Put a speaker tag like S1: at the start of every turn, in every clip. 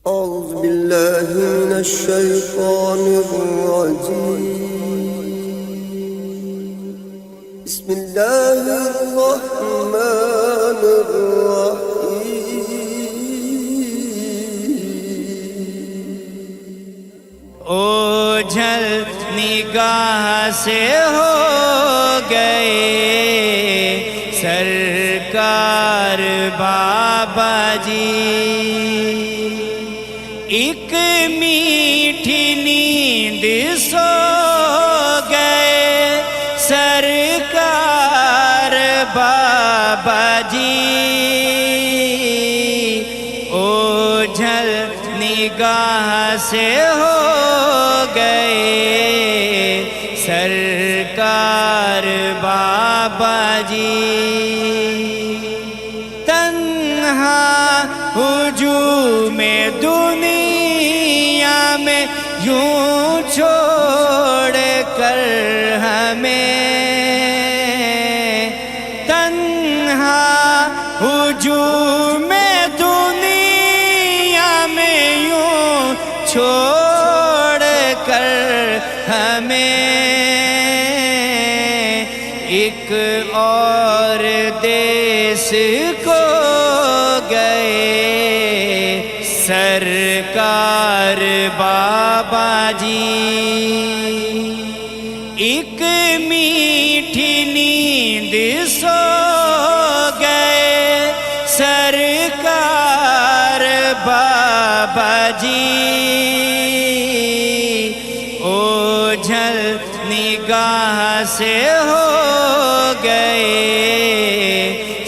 S1: أعوذ بالله من الشيطان الرجيم. بسم الله الرحمن الرحيم.
S2: اوجھل نگاہ سے ہو گئے سرکار بابا جی، ایک میٹھی نیند سو گئے سرکار بابا جی، اوجھل نگاہ سے ہو گئے سرکار بابا جی، تنہا ہجوم دنیا میں یوں چھوڑ کر ہمیں، تنہا ہجوم دنیا میں یوں چھوڑ کر ہمیں، ایک اور دیس کو گئے سرکار بابا جی، ایک میٹھی نیند سو گئے سرکار بابا جی، اوجھل نگاہ سے ہو گئے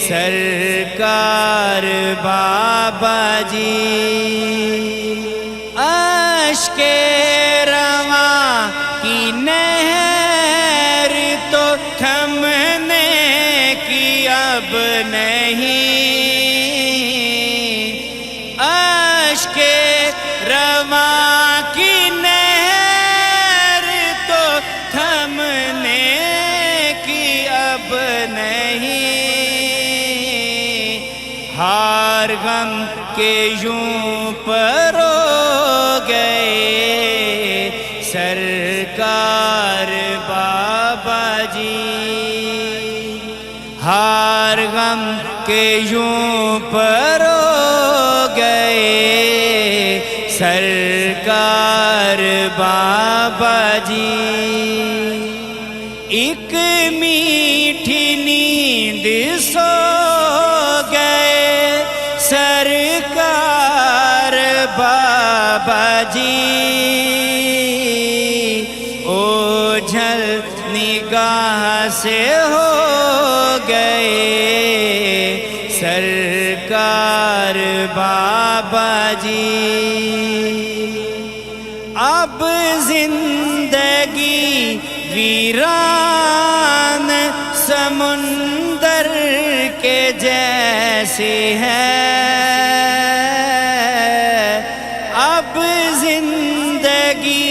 S2: سرکار بابا جی، اشک رواں کی نہر تو تھمنے کی اب نہیں، اشک رواں کی نہر تو تھمنے کی اب نہیں، ہار غم کے یوں پرو گئے سرکار بابا جی، ہار غم کے یوں پرو گئے سرکار بابا جی، ایک میٹھی نیند سو گئے سرکار بابا جی، اوجھل نگاہ سے ہو گئے سرکار بابا جی، اب زندگی ویران سمندر کے جیسی ہے، اب زندگی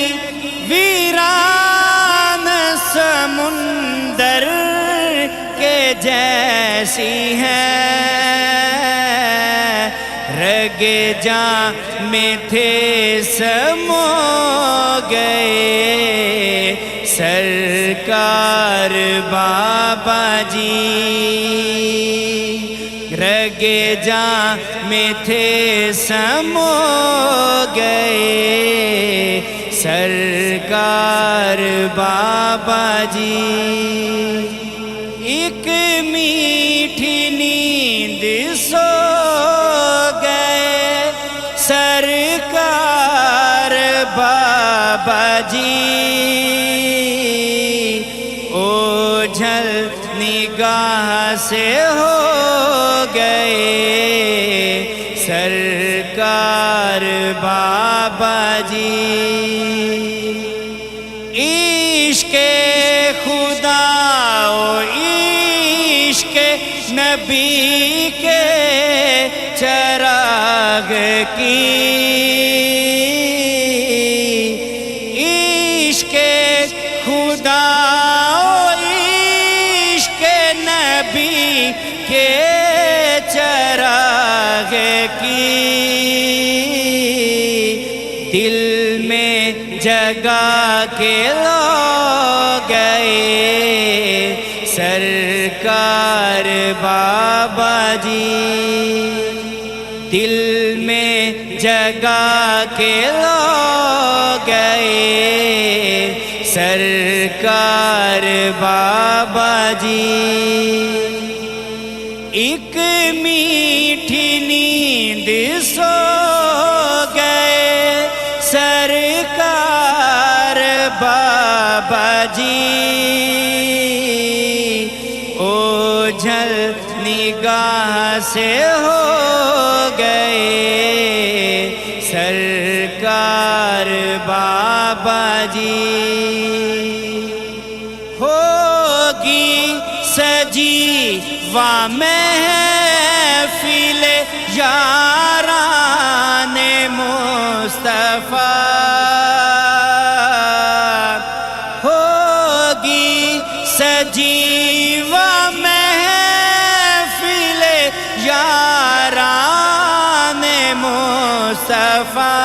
S2: ویران سمندر کے جیسی ہے، رگ جاں میں تھے سمو گئے سرکار بابا جی، رگ جاں میں تھے سمو گئے سرکار بابا جی، ایک میٹھی نیند سو گئے سرکار بابا جی، اوجھل نگاہ سے ہو گئے سرکار بابا جی، عشق خدا و عشق نبی کے چراغ کی، عشق خدا و عشق نبی کے چراغ کی دل میں جگہ کے لو گئے سرکار بابا جی، دل میں جگہ کے لو گئے سرکار بابا جی، ایک میٹھی نیند سو گئے سرکار بابا جی، اوجھل نگاہ سے ہو گئے سرکار بابا جی، ہوگی سجی و محفل یاران مصطفیٰ، ہوگی سجی و محفل یاران مصطفیٰ،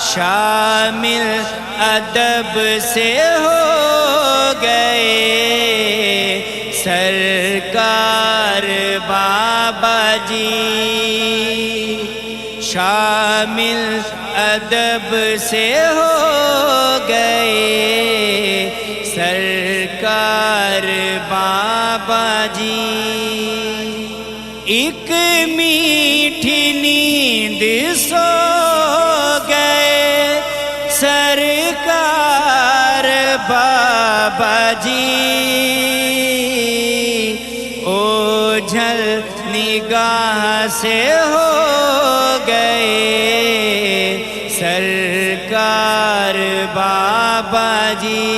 S2: شامل ادب سے ہو گئے سرکار بابا جی، شامل ادب سے ہو گئے سرکار بابا جی، ایک میٹھی نیند سو گئے سرکار بابا جی، اوجھل نگاہ سے ہو گئے سرکار بابا جی،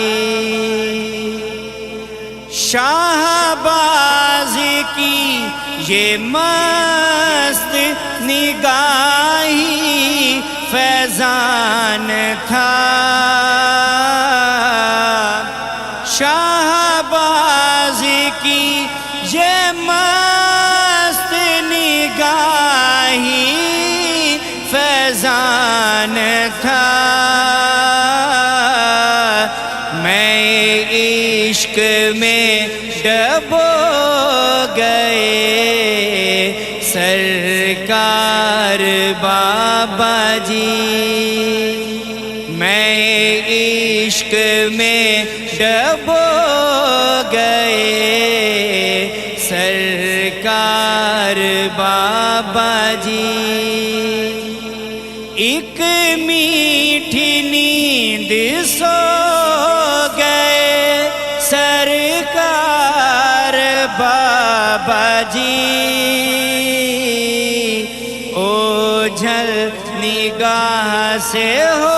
S2: شاہباز کی یہ مست نگاہی فیضان تھا، شاہباز کی یہ مست نگاہی فیضان تھا، میں عشق میں ڈبو گئے سرکار بابا جی، میں عشق میں ڈبو گئے سرکار بابا جی، ایک میٹھی نیند سو گئے سرکار بابا جی، اوجھل نگاہ سے ہو